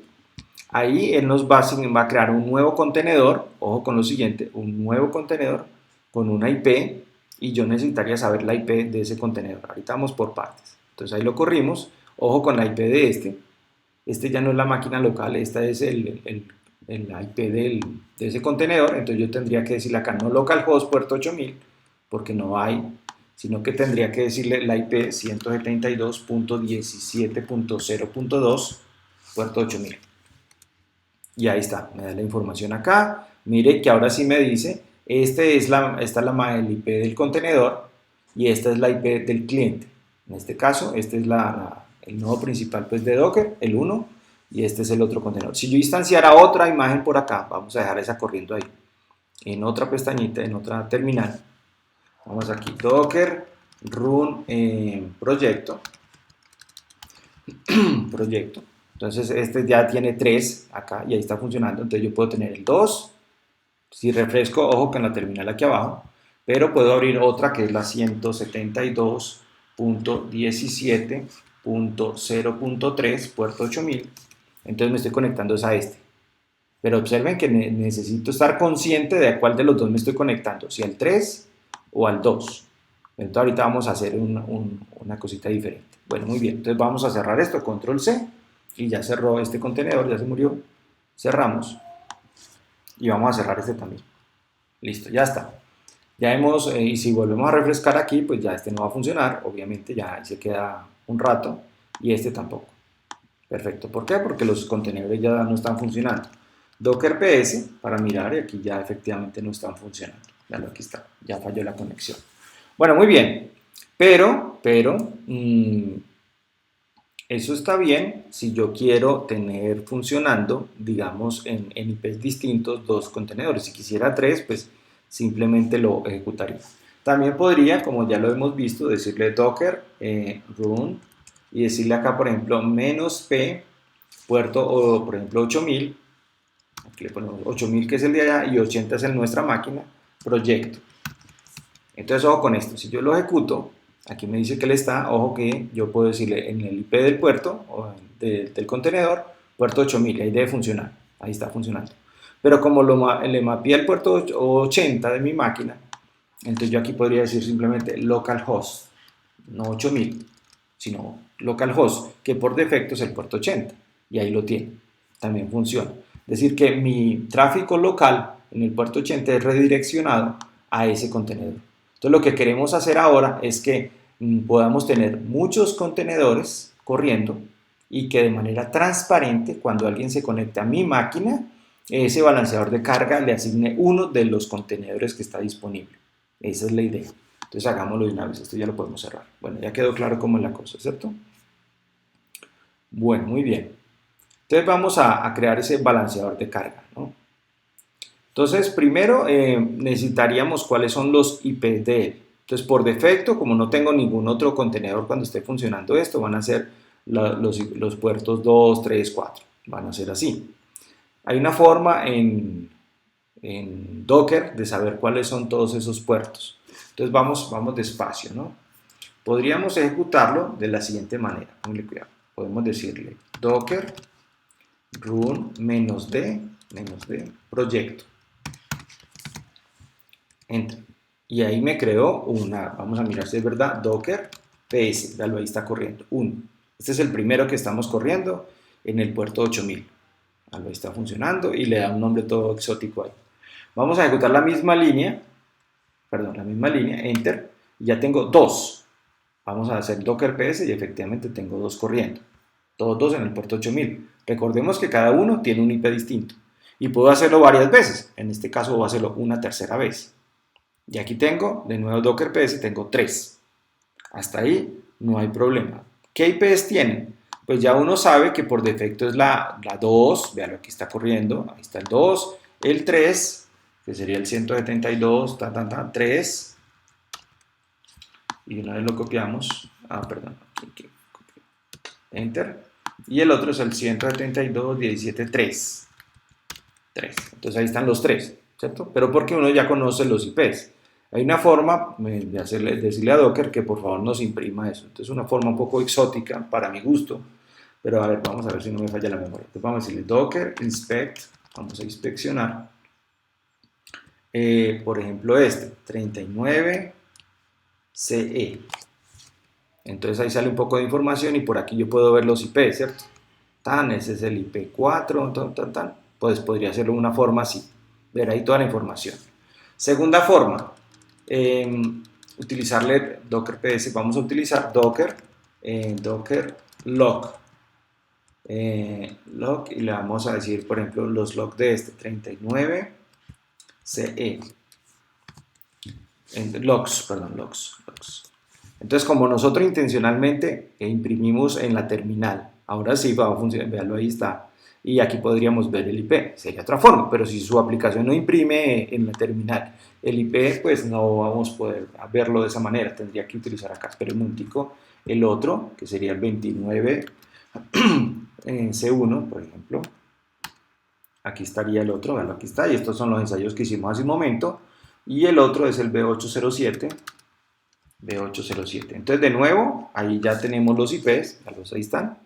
él nos va a crear un nuevo contenedor, ojo con lo siguiente, un nuevo contenedor con una IP, y yo necesitaría saber la IP de ese contenedor. Ahorita vamos por partes. Entonces ahí lo corrimos, ojo con la IP de este ya no es la máquina local, esta es el IP de ese contenedor, entonces yo tendría que decirle acá no localhost puerto 8000, porque no hay, sino que tendría que decirle la IP 172.17.0.2 puerto 8000. Y ahí está, me da la información acá. Mire que ahora sí me dice, esta es el IP del contenedor y esta es la IP del cliente. En este caso, este es el nodo principal pues, de Docker, el 1, y este es el otro contenedor. Si yo instanciara otra imagen por acá, vamos a dejar esa corriendo ahí, en otra pestañita, en otra terminal, vamos aquí, docker run proyecto, entonces este ya tiene 3 acá y ahí está funcionando, entonces yo puedo tener el 2, si refresco, ojo con la terminal aquí abajo, pero puedo abrir otra que es la 172.17.0.3, puerto 8000, entonces me estoy conectando a este. Pero observen que necesito estar consciente de a cuál de los dos me estoy conectando, si al 3 o al 2. Entonces ahorita vamos a hacer una cosita diferente. Bueno, muy bien, entonces vamos a cerrar esto, control C, y ya cerró este contenedor, ya se murió. Cerramos y vamos a cerrar este también. Listo, ya está. Ya hemos, y si volvemos a refrescar aquí, pues ya este no va a funcionar, obviamente ya ahí se queda un rato, y este tampoco. Perfecto, ¿por qué? Porque los contenedores ya no están funcionando. Docker PS para mirar y aquí ya efectivamente no están funcionando. Ya aquí está, ya falló la conexión. Bueno, muy bien, pero eso está bien si yo quiero tener funcionando, digamos, en IPs distintos 2 contenedores. Si quisiera 3, pues simplemente lo ejecutaría. También podría, como ya lo hemos visto, decirle docker run y decirle acá, por ejemplo, "-p", puerto, o por ejemplo 8000, aquí le ponemos 8000 que es el de allá y 80 es en nuestra máquina, proyecto. Entonces, ojo con esto, si yo lo ejecuto, aquí me dice que él está, ojo que yo puedo decirle en el IP del puerto, o del contenedor, puerto 8000, ahí debe funcionar, ahí está funcionando. Pero como le mapeé el puerto 80 de mi máquina, entonces yo aquí podría decir simplemente localhost, no 8000, sino localhost, que por defecto es el puerto 80, y ahí lo tiene, también funciona. Es decir, que mi tráfico local en el puerto 80 es redireccionado a ese contenedor. Entonces lo que queremos hacer ahora es que podamos tener muchos contenedores corriendo y que de manera transparente, cuando alguien se conecte a mi máquina, ese balanceador de carga le asigne uno de los contenedores que está disponible. Esa es la idea. Entonces hagámoslo de una vez, esto ya lo podemos cerrar. Bueno, ya quedó claro cómo es la cosa, ¿cierto? Bueno, muy bien. Entonces vamos a crear ese balanceador de carga, ¿no? Entonces, primero necesitaríamos cuáles son los IPs de él. Entonces, por defecto, como no tengo ningún otro contenedor cuando esté funcionando esto, van a ser los puertos 2, 3, 4. Van a ser así. Hay una forma en Docker de saber cuáles son todos esos puertos. Entonces, vamos despacio, ¿no? Podríamos ejecutarlo de la siguiente manera. Muy cuidado. Podemos decirle docker run -d proyecto. Enter. Y ahí me creó vamos a mirar si es verdad, docker ps, ya ahí está corriendo, 1. Este es el primero que estamos corriendo en el puerto 8000. Ahí está funcionando y le da un nombre todo exótico ahí. Vamos a ejecutar la misma línea, enter, y ya tengo 2. Vamos a hacer docker ps y efectivamente tengo 2 corriendo. Todos 2 en el puerto 8000. Recordemos que cada uno tiene un IP distinto. Y puedo hacerlo varias veces. En este caso voy a hacerlo una tercera vez. Y aquí tengo, de nuevo docker ps, tengo 3. Hasta ahí no hay problema. ¿Qué IPs tienen? Pues ya uno sabe que por defecto es la 2, vean lo que está corriendo, ahí está el 2, el 3, que sería el 172, 3, y una vez lo copiamos, perdón, aquí, enter, y el otro es el 172.17.3, 3. Entonces ahí están los 3, ¿cierto? Pero porque uno ya conoce los IPs. Hay una forma de decirle a Docker que por favor nos imprima eso. Entonces una forma un poco exótica para mi gusto, pero a ver, vamos a ver si no me falla la memoria. Entonces vamos a decirle docker inspect, vamos a inspeccionar, por ejemplo 39 CE. Entonces ahí sale un poco de información y por aquí yo puedo ver los IP, ¿cierto? Ese es el IP 4, pues podría hacerlo de una forma así, ver ahí toda la información. Segunda forma, utilizarle docker ps, vamos a utilizar docker log y le vamos a decir, por ejemplo, los log de 39 CE logs. Entonces, como nosotros intencionalmente imprimimos en la terminal Ahora sí va a funcionar, véanlo, ahí está. Y aquí podríamos ver el IP, sería otra forma, pero si su aplicación no imprime en la terminal el IP, pues no vamos a poder verlo de esa manera, tendría que utilizar acá, espera un momentico, el otro, que sería el 29 C1, por ejemplo. Aquí estaría el otro, bueno, aquí está, y estos son los ensayos que hicimos hace un momento, y el otro es el B807, B807. Entonces, de nuevo, ahí ya tenemos los IPs, ahí están,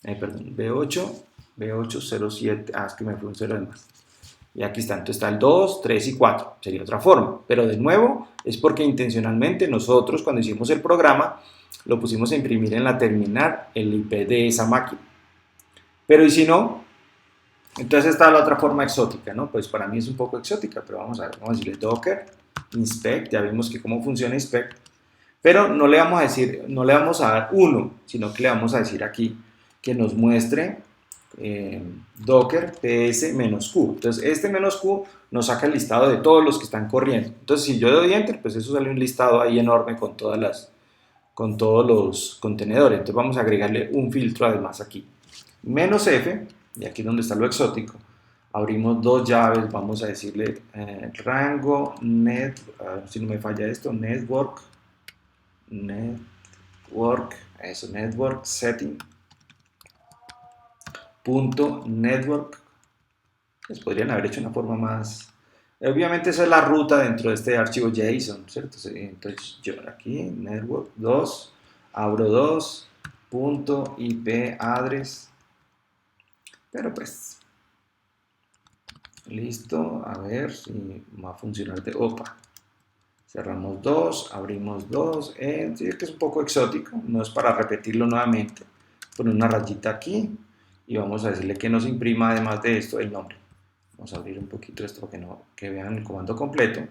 perdón, B807, es que me fue un 0 de más. Y aquí está, entonces está el 2, 3 y 4, sería otra forma, pero de nuevo es porque intencionalmente nosotros cuando hicimos el programa lo pusimos a imprimir en la terminal el IP de esa máquina. Pero y si no, entonces está la otra forma exótica, ¿no? Pues para mí es un poco exótica, pero vamos a ver, vamos a decirle docker inspect, ya vimos que cómo funciona inspect, pero no le vamos a decir, no le vamos a dar 1, sino que le vamos a decir aquí que nos muestre docker ps-q. Entonces este -q nos saca el listado de todos los que están corriendo. Entonces si yo doy enter, pues eso sale un listado ahí enorme con todos los contenedores. Entonces vamos a agregarle un filtro además aquí. -f, y aquí es donde está lo exótico, abrimos dos llaves, vamos a decirle rango net, a ver si no me falla esto, network setting punto network. Les podrían haber hecho una forma más, obviamente esa es la ruta dentro de este archivo JSON, ¿cierto? Entonces yo aquí network 2 abro 2 punto IP address, pero pues listo, a ver si va a funcionar de opa. Cerramos 2, abrimos 2, sí, que es un poco exótico, no es para repetirlo nuevamente. Poner una rayita aquí y vamos a decirle que nos imprima además de esto el nombre. Vamos a abrir un poquito esto para que vean el comando completo.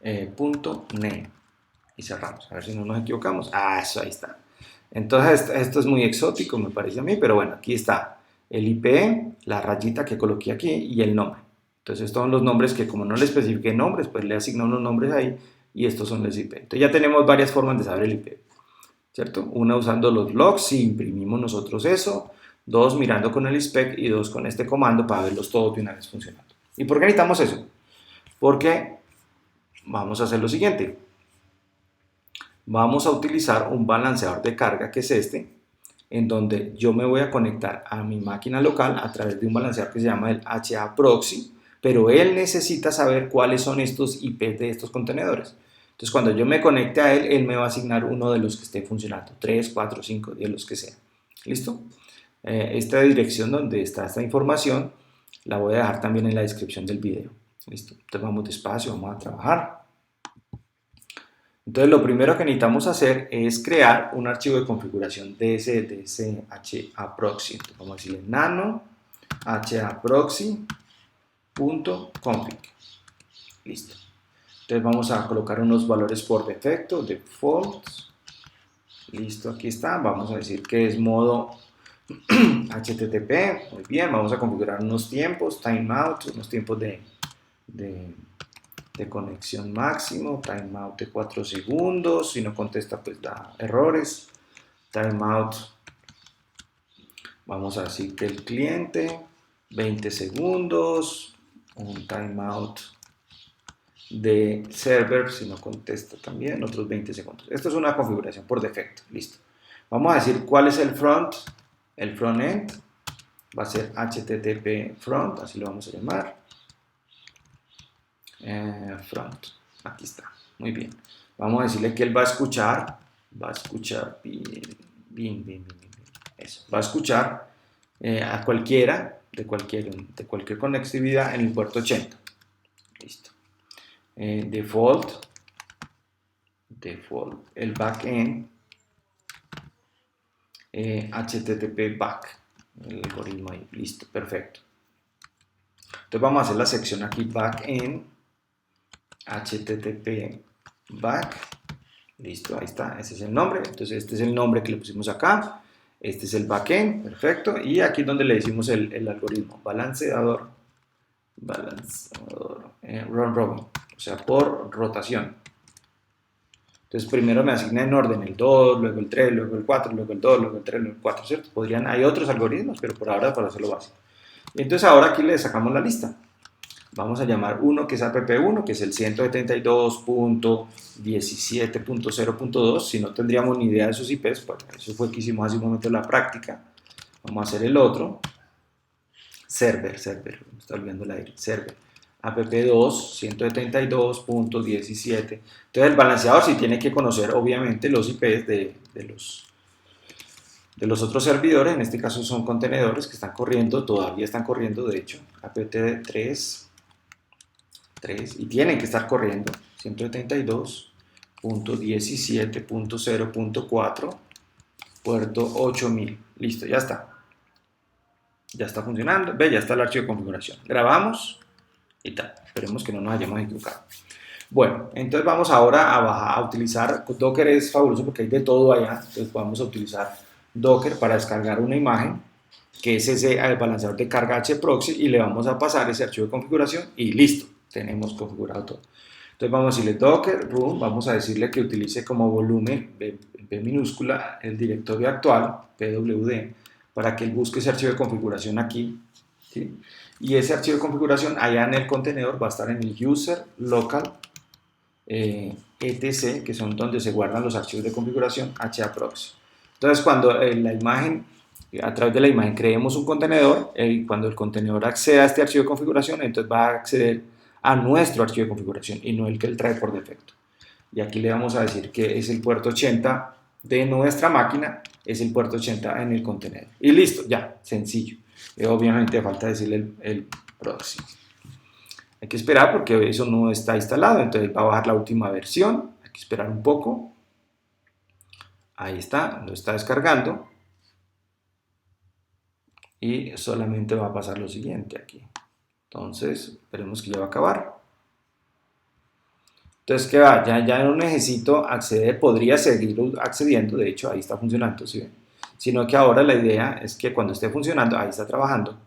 .ne y cerramos, a ver si no nos equivocamos. Eso, ahí está. Entonces esto es muy exótico, me parece a mí, pero bueno, aquí está el IP, la rayita que coloqué aquí y el nombre. Entonces estos son los nombres que como no le especifiqué nombres, pues le asigno unos nombres ahí y estos son los IP. Entonces ya tenemos varias formas de saber el IP, ¿cierto? Una usando los logs, si imprimimos nosotros eso, dos mirando con el inspect y dos con este comando para verlos todos de una vez funcionando. ¿Y por qué necesitamos eso? Porque vamos a hacer lo siguiente. Vamos a utilizar un balanceador de carga que es este, en donde yo me voy a conectar a mi máquina local a través de un balanceador que se llama el HA Proxy, pero él necesita saber cuáles son estos IP de estos contenedores. Entonces cuando yo me conecte a él, él me va a asignar uno de los que esté funcionando, 3, 4, 5, 10, los que sean. ¿Listo? Esta dirección donde está esta información la voy a dejar también en la descripción del video. ¿Listo? Entonces vamos despacio, vamos a trabajar. Entonces lo primero que necesitamos hacer es crear un archivo de configuración ds haproxy. Entonces vamos a decirle nano haproxy.config. Listo. Entonces vamos a colocar unos valores por defecto, defaults. Listo, aquí está. Vamos a decir que es modo HTTP. Muy bien, vamos a configurar unos tiempos, timeout, unos tiempos de conexión máximo, timeout de 4 segundos, si no contesta pues da errores, timeout, vamos a decir que el cliente, 20 segundos, un timeout de server, si no contesta también, otros 20 segundos. Esto es una configuración por defecto, listo. Vamos a decir cuál es el frontend, va a ser HTTP front, así lo vamos a llamar. Front, aquí está, muy bien. Vamos a decirle que él va a escuchar bien, eso, va a escuchar a cualquiera de cualquier conectividad en el puerto 80. Listo. Default, el backend, HTTP back, el algoritmo ahí, listo, perfecto. Entonces vamos a hacer la sección aquí backend, HTTP back, listo, ahí está, ese es el nombre. Entonces este es el nombre que le pusimos acá, este es el backend, perfecto, y aquí es donde le decimos el algoritmo, balanceador round robin, o sea por rotación. Entonces primero me asigna en orden el 2, luego el 3, luego el 4, luego el 2, luego el 3, luego el 4, ¿cierto? Hay otros algoritmos, pero por ahora para hacerlo básico. Entonces ahora aquí le sacamos la lista. Vamos a llamar uno que es app1, que es el 172.17.0.2. Si no tendríamos ni idea de sus IPs, pues eso fue que hicimos hace un momento la práctica. Vamos a hacer el otro. Server, me está olvidando la I, server. app2, 172.17. Entonces el balanceador sí tiene que conocer obviamente los IPs de los otros servidores, en este caso son contenedores que están corriendo, todavía están corriendo, de hecho, apt3, y tienen que estar corriendo, 132.17.0.4, puerto 8000, listo, ya está funcionando, ve, ya está el archivo de configuración, grabamos y tal, esperemos que no nos hayamos equivocado. Bueno, entonces vamos ahora a utilizar, Docker es fabuloso porque hay de todo allá, entonces vamos a utilizar Docker para descargar una imagen, que es ese balanceador de carga hproxy, y le vamos a pasar ese archivo de configuración y listo, tenemos configurado todo. Entonces vamos a decirle docker room, vamos a decirle que utilice como volumen B minúscula el directorio actual, pwd, para que él busque ese archivo de configuración aquí, ¿sí? Y ese archivo de configuración allá en el contenedor va a estar en el user local etc, que son donde se guardan los archivos de configuración hproxy. Entonces cuando la imagen, a través de la imagen creemos un contenedor, cuando el contenedor acceda a este archivo de configuración, entonces va a acceder a nuestro archivo de configuración y no el que él trae por defecto. Y aquí le vamos a decir que es el puerto 80 de nuestra máquina, es el puerto 80 en el contenedor. Y listo, ya, sencillo. Obviamente falta decirle el proxy. Hay que esperar porque eso no está instalado, entonces va a bajar la última versión. Hay que esperar un poco. Ahí está, lo está descargando. Y solamente va a pasar lo siguiente aquí. Entonces, esperemos que ya va a acabar. Entonces, ¿qué va? Ya no necesito acceder, podría seguir accediendo, de hecho, ahí está funcionando, ¿sí ven? Sino que ahora la idea es que cuando esté funcionando, ahí está trabajando,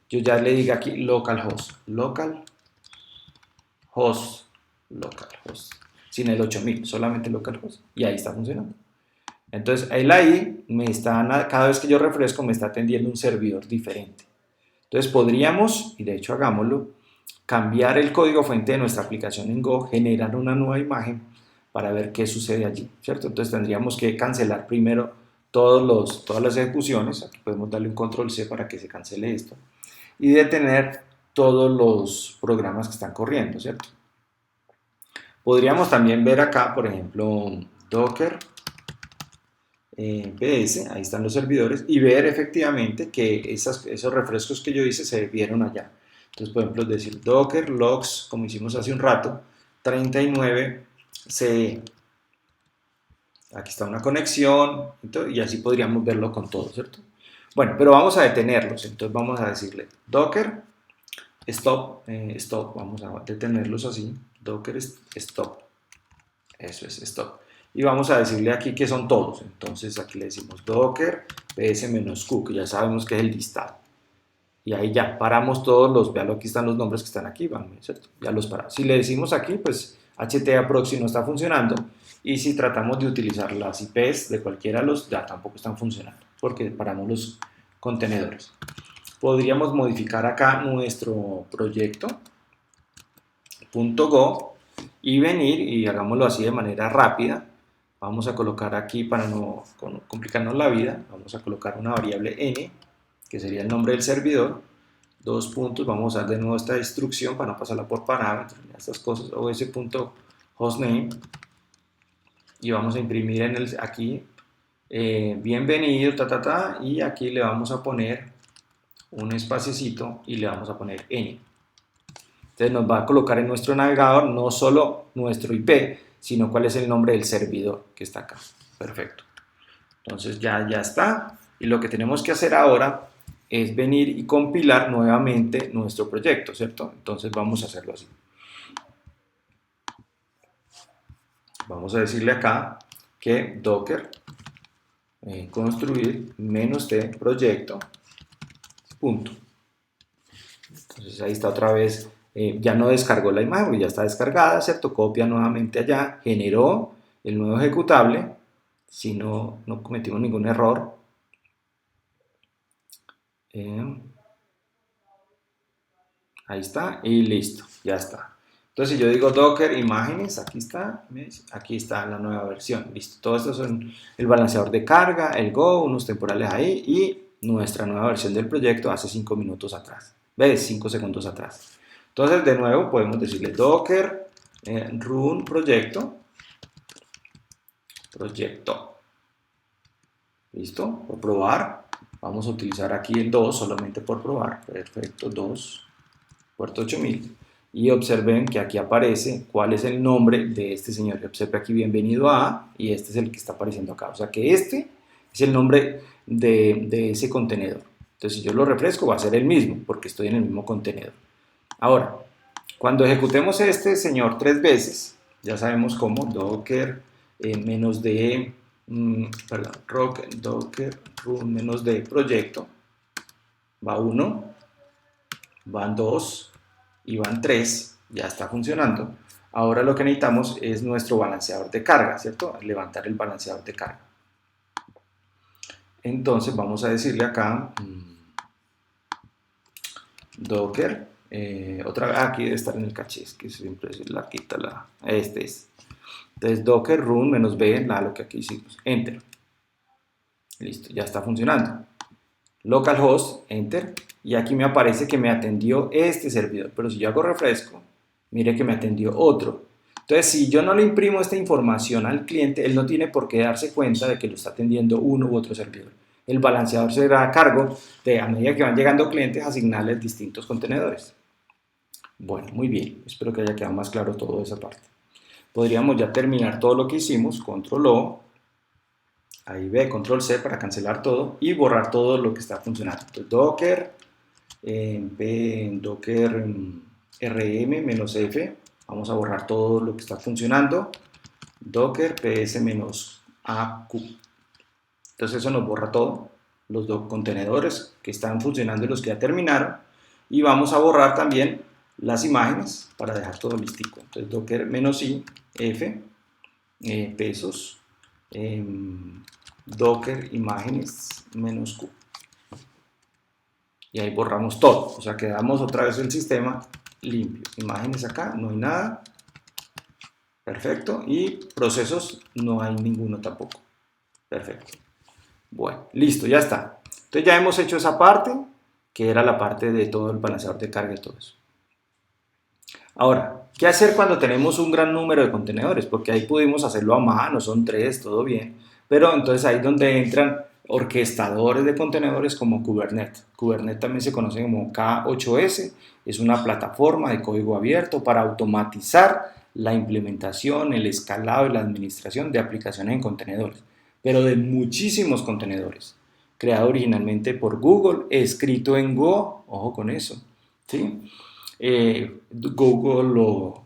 yo ya le diga aquí localhost, localhost, sin el 8000, solamente localhost, y ahí está funcionando. Entonces, él ahí cada vez que yo refresco, me está atendiendo un servidor diferente. Entonces, podríamos, y de hecho hagámoslo, cambiar el código fuente de nuestra aplicación en Go, generar una nueva imagen para ver qué sucede allí, ¿cierto? Entonces tendríamos que cancelar primero todas las ejecuciones, aquí podemos darle un control C para que se cancele esto, y detener todos los programas que están corriendo, ¿cierto? Podríamos también ver acá, por ejemplo, Docker PS, ahí están los servidores, y ver efectivamente que esos refrescos que yo hice se vieron allá. Entonces, por ejemplo, decir docker logs, como hicimos hace un rato, 39 CE. Aquí está una conexión, y así podríamos verlo con todo, ¿cierto? Bueno, pero vamos a detenerlos. Entonces vamos a decirle docker stop, vamos a detenerlos así, docker stop, eso es stop. Y vamos a decirle aquí que son todos. Entonces aquí le decimos docker ps-q, que ya sabemos que es el listado. Y ahí ya paramos todos los, vean, aquí están los nombres que están aquí, ¿cierto? Ya los paramos. Si le decimos aquí, pues htaproxy no está funcionando, y si tratamos de utilizar las IPs de cualquiera de los, ya tampoco están funcionando, porque paramos los contenedores. Podríamos modificar acá nuestro proyecto .go y venir y hagámoslo así de manera rápida. Vamos a colocar aquí, para no complicarnos la vida, vamos a colocar una variable n, que sería el nombre del servidor, dos puntos, vamos a dar de nuevo esta instrucción para no pasarla por parámetros, estas cosas, os.hostname, y vamos a imprimir aquí, bienvenido, y aquí le vamos a poner un espaciecito y le vamos a poner n. Entonces nos va a colocar en nuestro navegador no solo nuestro IP, sino cuál es el nombre del servidor que está acá. Perfecto. Entonces ya está. Y lo que tenemos que hacer ahora es venir y compilar nuevamente nuestro proyecto, ¿cierto? Entonces vamos a hacerlo así. Vamos a decirle acá que docker construir -t proyecto punto. Entonces ahí está otra vez, ya no descargó la imagen, ya está descargada, ¿cierto? Copia nuevamente allá, generó el nuevo ejecutable, si no cometimos ningún error. Ahí está y listo, ya está. Entonces si yo digo Docker imágenes, aquí está, ¿ves? Aquí está la nueva versión, listo. Todo esto son el balanceador de carga, el Go, unos temporales ahí y nuestra nueva versión del proyecto hace 5 minutos atrás, ¿ves? 5 segundos atrás. Entonces de nuevo podemos decirle Docker run proyecto, listo, por probar. Vamos a utilizar aquí el 2 solamente por probar, perfecto, 2, puerto 8000. Y observen que aquí aparece cuál es el nombre de este señor. Observe aquí bienvenido a, y este es el que está apareciendo acá. O sea que este es el nombre de ese contenedor. Entonces si yo lo refresco va a ser el mismo, porque estoy en el mismo contenedor. Ahora, cuando ejecutemos este señor 3 veces, ya sabemos cómo, docker menos de, docker run menos de proyecto, va 1, van 2 y van 3, ya está funcionando. Ahora lo que necesitamos es nuestro balanceador de carga, ¿cierto? Levantar el balanceador de carga. Entonces vamos a decirle acá, docker, otra vez, aquí debe estar en el caché, es que siempre es la quita la, este es. Entonces docker run menos b, lo que aquí hicimos, enter. Listo, ya está funcionando. Localhost, enter, y aquí me aparece que me atendió este servidor, pero si yo hago refresco, mire que me atendió otro. Entonces, si yo no le imprimo esta información al cliente, él no tiene por qué darse cuenta de que lo está atendiendo uno u otro servidor. El balanceador será a cargo de, a medida que van llegando clientes, asignarles distintos contenedores. Bueno, muy bien, espero que haya quedado más claro toda esa parte. Podríamos ya terminar todo lo que hicimos, control O, ahí ve, control C para cancelar todo y borrar todo lo que está funcionando. Entonces, docker, docker rm-f, vamos a borrar todo lo que está funcionando, docker ps-aq. Entonces eso nos borra todo, los dos contenedores que están funcionando y los que ya terminaron, y vamos a borrar también las imágenes para dejar todo listico. Entonces docker -i f pesos docker imágenes -q, y ahí borramos todo, o sea quedamos otra vez el sistema limpio. Imágenes acá, no hay nada, perfecto, y procesos no hay ninguno tampoco, perfecto. Bueno, listo, ya está. Entonces ya hemos hecho esa parte, que era la parte de todo el balanceador de carga y todo eso. Ahora, ¿qué hacer cuando tenemos un gran número de contenedores? Porque ahí pudimos hacerlo a mano, son 3, todo bien, pero entonces ahí es donde entran orquestadores de contenedores como Kubernetes. Kubernetes también se conoce como K8S, es una plataforma de código abierto para automatizar la implementación, el escalado y la administración de aplicaciones en contenedores, pero de muchísimos contenedores, creado originalmente por Google, escrito en Go, ojo con eso, ¿sí? Google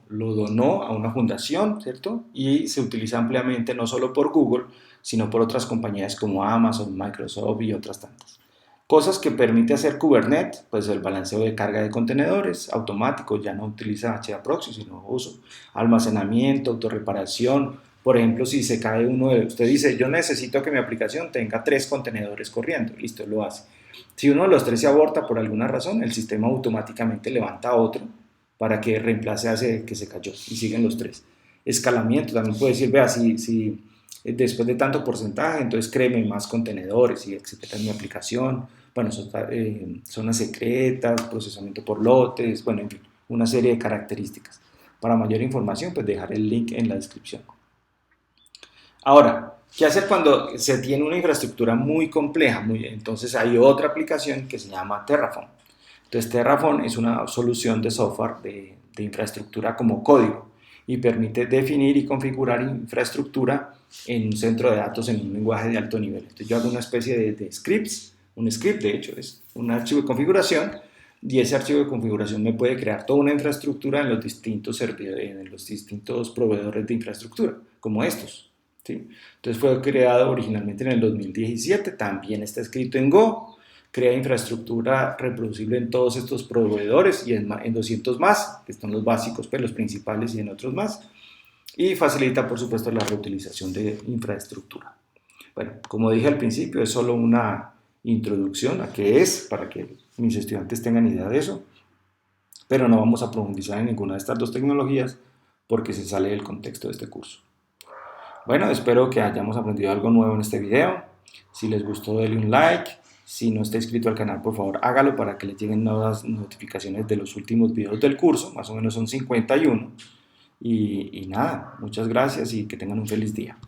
lo donó a una fundación, ¿cierto? Y se utiliza ampliamente no solo por Google, sino por otras compañías como Amazon, Microsoft y otras tantas. Cosas que permite hacer Kubernetes, pues el balanceo de carga de contenedores automático, ya no utiliza HAProxy, sino uso almacenamiento, autorreparación. Por ejemplo, si se cae uno de usted dice, yo necesito que mi aplicación tenga 3 contenedores corriendo, listo, lo hace. Si uno de los 3 se aborta por alguna razón, el sistema automáticamente levanta otro para que reemplace a ese que se cayó y siguen los 3. Escalamiento, también puede decir, vea, si después de tanto porcentaje, entonces créeme más contenedores y etcétera en mi aplicación. Bueno, zonas secretas, procesamiento por lotes, bueno, en fin, una serie de características. Para mayor información, pues dejar el link en la descripción. Ahora, ¿qué hacer cuando se tiene una infraestructura muy compleja? Entonces hay otra aplicación que se llama Terraform. Entonces Terraform es una solución de software de infraestructura como código y permite definir y configurar infraestructura en un centro de datos en un lenguaje de alto nivel. Entonces yo hago una especie de scripts, un script de hecho es un archivo de configuración, y ese archivo de configuración me puede crear toda una infraestructura en los distintos servidores, en los distintos proveedores de infraestructura, como estos. ¿Sí? Entonces fue creado originalmente en el 2017, también está escrito en Go, crea infraestructura reproducible en todos estos proveedores y en 200 más, que son los básicos, pues los principales y en otros más. y facilita, por supuesto, la reutilización de infraestructura. Bueno, como dije al principio, es solo una introducción a qué es, para que mis estudiantes tengan idea de eso, pero no vamos a profundizar en ninguna de estas dos tecnologías porque se sale del contexto de este curso. Bueno, espero que hayamos aprendido algo nuevo en este video. Si les gustó, denle un like. Si no está inscrito al canal, por favor hágalo para que les lleguen nuevas notificaciones de los últimos videos del curso, más o menos son 51. Y nada, muchas gracias y que tengan un feliz día.